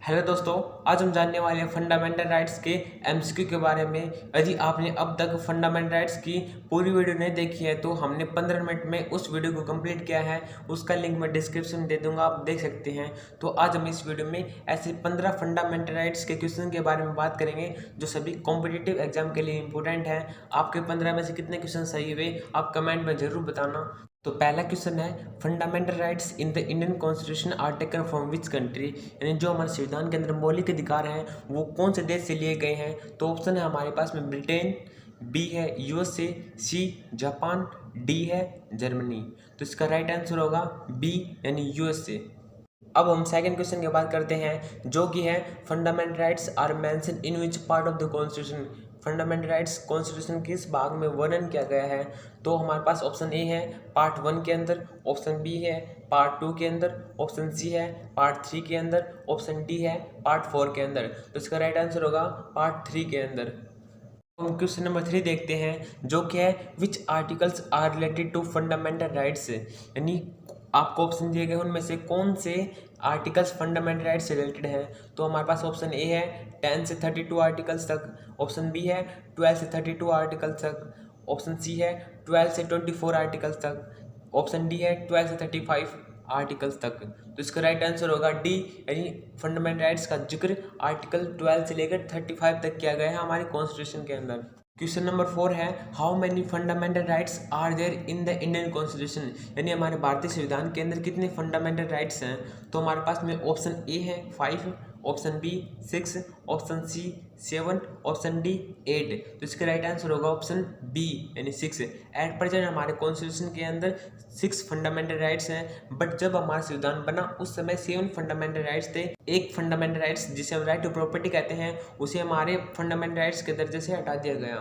Hello दोस्तों, आज हम जानने वाले हैं फंडामेंटल राइट्स के एमसीक्यू के बारे में। यदि आपने अब तक फंडामेंटल राइट्स की पूरी वीडियो नहीं देखी है तो हमने 15 मिनट में उस वीडियो को कंप्लीट किया है। उसका लिंक मैं डिस्क्रिप्शन में दे दूंगा, आप देख सकते हैं। तो आज हम इस वीडियो में ऐसे 15 फंडामेंटल राइट्स के क्वेश्चन के बारे में बात करेंगे जो सभी कॉम्पिटिटिव एग्जाम के लिए इंपॉर्टेंट है। आपके 15 में से कितने क्वेश्चन सही हुए आप कमेंट में जरूर बताना। तो पहला क्वेश्चन है, fundamental rights in the Indian constitution are taken from which country, यानी जो हमारे संविधान के अंदर मौलिक अधिकार हैं वो कौन से देश से लिए गए हैं। तो ऑप्शन है हमारे पास में ब्रिटेन, बी है यूएसए, सी जापान, डी है जर्मनी। तो इसका राइट आंसर होगा बी यानी यूएसए। अब हम सेकंड क्वेश्चन की बात करते हैं जो कि है fundamental rights are mention in which part of the constitution. Fundamental rights constitution किस भाग में वर्णन किया गया है। तो हमारे पास ऑप्शन ए है पार्ट 1 के अंदर, ऑप्शन बी है पार्ट 2 के अंदर, ऑप्शन सी है पार्ट 3 के अंदर, ऑप्शन डी है पार्ट 4 के अंदर। तो इसका राइट आंसर होगा पार्ट 3 के अंदर। हम क्वेश्चन नंबर 3 देखते हैं जो कि है which articles are related to fundamental rights, यानी आपको ऑप्शन दिए गए उनमें से कौन से आर्टिकल्स फंडामेंटल राइट्स से रिलेटेड हैं। तो हमारे पास ऑप्शन ए है 10 से 32 आर्टिकल्स तक, ऑप्शन बी है 12 से 32 आर्टिकल्स तक, ऑप्शन सी है 12 से 24 आर्टिकल्स तक, ऑप्शन डी है 12 से 35 आर्टिकल्स तक। तो इसका राइट आंसर होगा डी, यानी फंडामेंटल राइट्स का जिक्र आर्टिकल 12 से लेकर 35 तक किया गया है हमारे कॉन्स्टिट्यूशन के अंदर। क्वेश्चन नंबर 4 है how many fundamental rights are there in the Indian constitution, यानी हमारे भारतीय संविधान के अंदर कितने फंडामेंटल राइट्स हैं। तो हमारे पास में ऑप्शन ए है 5, option B 6, option C 7, option D 8। तो इसका राइट आंसर होगा ऑप्शन बी यानी 6। एट प्रेजेंट हमारे कॉन्स्टिट्यूशन के अंदर 6 फंडामेंटल राइट्स हैं, बट जब हमारा संविधान बना उस समय 7 फंडामेंटल राइट्स थे। एक फंडामेंटल राइट्स जिसे हम राइट टू प्रॉपर्टी कहते हैं उसे हमारे फंडामेंटल राइट्स के दर्जे से हटा दिया गया।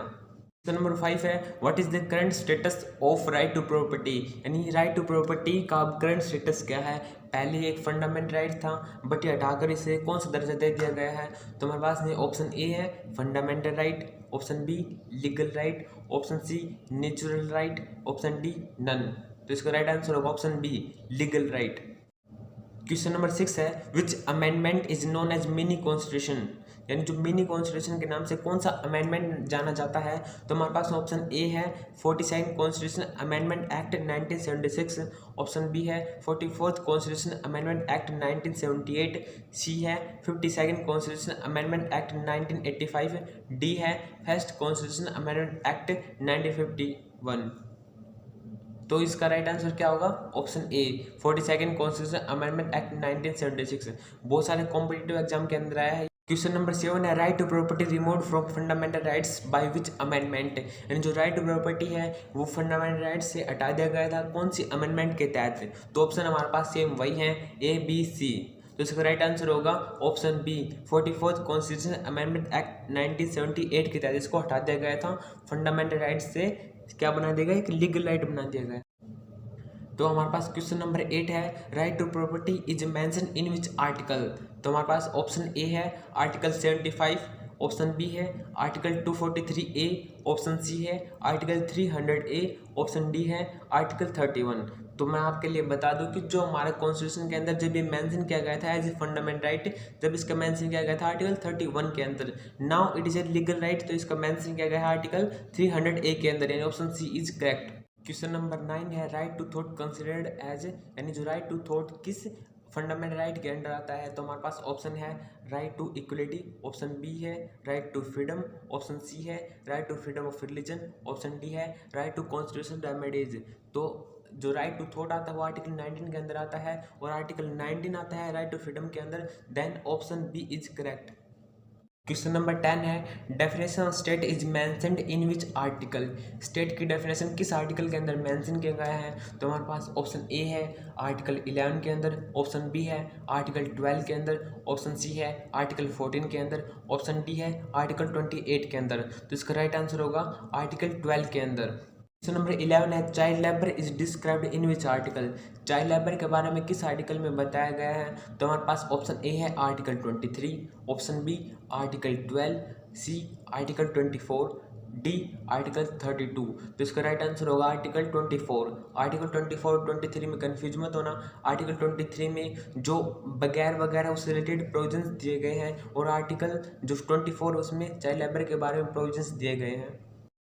क्वेश्चन नंबर 5 है what is the current status of right to property, यानी राइट टू प्रॉपर्टी का अब करंट स्टेटस क्या है। पहले एक फंडामेंटल राइट था बट ये हटाकर इसे कौन सा दर्जा दे दिया गया है। तो हमारे पास में ऑप्शन ए है fundamental right, option B legal right, option C natural right, option D none. तो इसका राइट आंसर होगा option B legal right. Question number 6 है which amendment is known as mini constitution, यानी जो मिनी कॉन्स्टिट्यूशन के नाम से कौन सा अमेंडमेंट जाना जाता है। तो हमारे पास ऑप्शन ए है 42 constitution amendment act 1976, option B है 44 कॉन्स्टिट्यूशन अमेंडमेंट एक्ट 1978, सी है 52 कॉन्स्टिट्यूशन अमेंडमेंट एक्ट 1985, डी है फर्स्ट कॉन्स्टिट्यूशन अमेंडमेंट एक्ट 1951। तो इसका राइट आंसर क्या होगा option A 42 constitution amendment act 1976। बहुत सारे कॉम्पिटिटिव एग्जाम के अंदर आया है। क्वेश्चन नंबर 7 है right to property remove from fundamental rights by which amendment, यानी जो राइट टू प्रॉपर्टी है वो फंडामेंटल राइट्स से हटा दिया गया था कौन सी अमेंडमेंट के तहत। तो ऑप्शन हमारे पास सेम वही है ए बी सी। तो इसका राइट आंसर होगा option B 44 constitution amendment act 1978 के तहत इसको हटा दिया गया था। फंडामेंटल राइट्स से क्या बना दिया गया, एक लीगल राइट बना दिया गया। तो हमारे पास क्वेश्चन नंबर 8 है right to property is mention in which article. तो हमारे पास ऑप्शन ए है आर्टिकल 75, ऑप्शन बी है आर्टिकल 243 ए, ऑप्शन सी है आर्टिकल 300 ए, ऑप्शन डी है आर्टिकल 31। तो मैं आपके लिए बता दूं कि जो हमारे कॉन्स्टिट्यूशन के अंदर जब ये मेंशन किया गया था एज ए फंडामेंटल राइट, जब इसका मेंशन किया गया था आर्टिकल 31 के अंदर। Now it is a legal right, तो इसका मेंशन किया गया है आर्टिकल 300 ए के अंदर, यानी option C is correct. Question number 9 है right to thought considered as, यानी जो राइट टू थॉट किस फंडामेंटल राइट के अंडर आता है। तो हमारे पास ऑप्शन है right to equality, option B है right to freedom, option C है right to freedom of religion, option D है राइट टू कॉन्स्टिट्यूशन रेमेडीज। तो जो राइट टू थॉट आता है वो आर्टिकल 19 के अंदर आता है और आर्टिकल 19 आता है राइट टू फ्रीडम के अंदर, then option B is correct. Question number 10 है definition of state is mentioned in which article, state की डेफिनेशन किस आर्टिकल के अंदर मेंशन किया गया है। तो हमारे पास ऑप्शन ए है आर्टिकल 11 के अंदर, ऑप्शन बी है आर्टिकल 12 के अंदर, ऑप्शन सी है आर्टिकल 14 के अंदर, ऑप्शन डी है आर्टिकल 28 के अंदर। तो इसका राइट आंसर होगा आर्टिकल 12 के अंदर। क्वेश्चन नंबर 11 है child labour is described in which article, child labour के बारे में किस आर्टिकल में बताया गया है। तो हमारे पास ऑप्शन ए है article 23, option B article 12, C article 24, D article 32। तो इसका राइट आंसर होगा आर्टिकल 24। आर्टिकल 24 और 23 में कन्फ्यूज मत होना। आर्टिकल 23 में जो बगैर वगैरह उससे रिलेटेड प्रोविजंस दिए गए हैं और आर्टिकल जो 24 उसमें चाइल्ड लेबर के बारे में प्रोविजंस दिए गए हैं।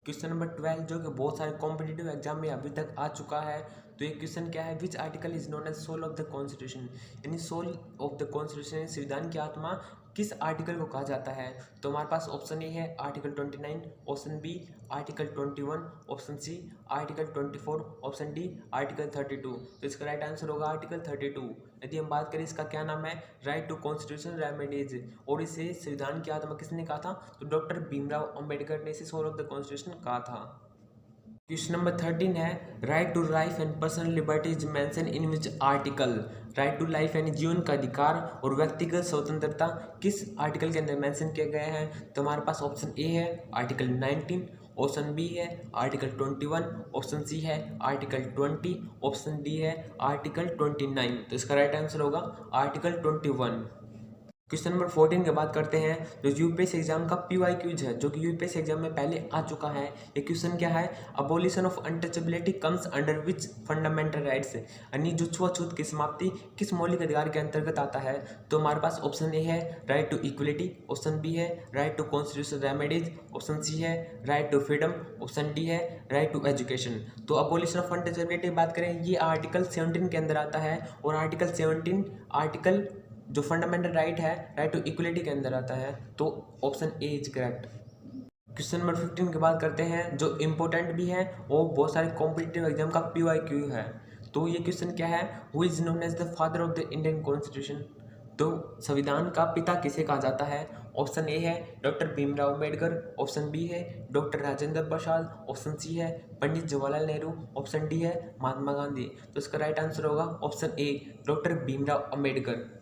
क्वेश्चन नंबर 12 जो कि बहुत सारे कॉम्पिटिटिव एग्जाम में अभी तक आ चुका है। तो ये क्वेश्चन क्या है, which article is known as soul of the constitution, यानी सोल ऑफ द कॉन्स्टिट्यूशन संविधान की आत्मा किस आर्टिकल को कहा जाता है। तो हमारे पास ऑप्शन ए है article 29, option B article 21, option C article 24, option D article 32। तो इसका राइट आंसर होगा आर्टिकल 32। यदि हम बात करें इसका क्या नाम है, राइट टू कॉन्स्टिट्यूशनल रेमेडीज, और इसे संविधान की आत्मा किसने कहा था, तो डॉक्टर भीमराव अंबेडकर ने इसे सोल ऑफ द कॉन्स्टिट्यूशन कहा था। क्वेश्चन नंबर 13 है, right to life and personal liberty is mention in which article. Right to life यानी जीवन का अधिकार और व्यक्तिगत स्वतंत्रता किस आर्टिकल के अंदर मेंशन किए गए हैं। तो हमारे पास ऑप्शन ए है आर्टिकल 19, ऑप्शन बी है आर्टिकल 21, ऑप्शन सी है आर्टिकल 20, ऑप्शन डी है आर्टिकल 29। तो इसका राइट आंसर होगा आर्टिकल 21। क्वेश्चन नंबर 14 की बात करते हैं, जो यूपीएससी एग्जाम का PYQ है, जो कि यूपीएससी एग्जाम में पहले आ चुका है। ये क्वेश्चन क्या है, abolition of untouchability comes under which fundamental rights, यानी जो छुआछूत की समाप्ति किस मौलिक अधिकार के अंतर्गत आता है। तो हमारे पास ऑप्शन ए है right to equality, option B है right to constitutional remedies, option C है right to freedom, option D है राइट टू एजुकेशन। तो अबोलिशन ऑफ अनटचेबिलिटी की बात करें, ये आर्टिकल 17 के अंदर आता है, और आर्टिकल 17 आर्टिकल जो फंडामेंटल राइट है राइट टू इक्वलिटी के अंदर आता है। तो option A is correct. Question number 15 की बात करते हैं, जो इम्पोर्टेंट भी है और बहुत सारे कॉम्पिटिटिव एग्जाम का PYQ है। तो ये क्वेश्चन क्या है, who is known as the father of the Indian constitution. तो संविधान का पिता किसे कहा जाता है। ऑप्शन ए है doctor Bhimrao Ambedkar, option B है doctor Rajendra Prasad, option C है पंडित जवाहरलाल नेहरू, ऑप्शन डी है महात्मा गांधी। तो इसका राइट आंसर होगा option A doctor Bhimrao Ambedkar.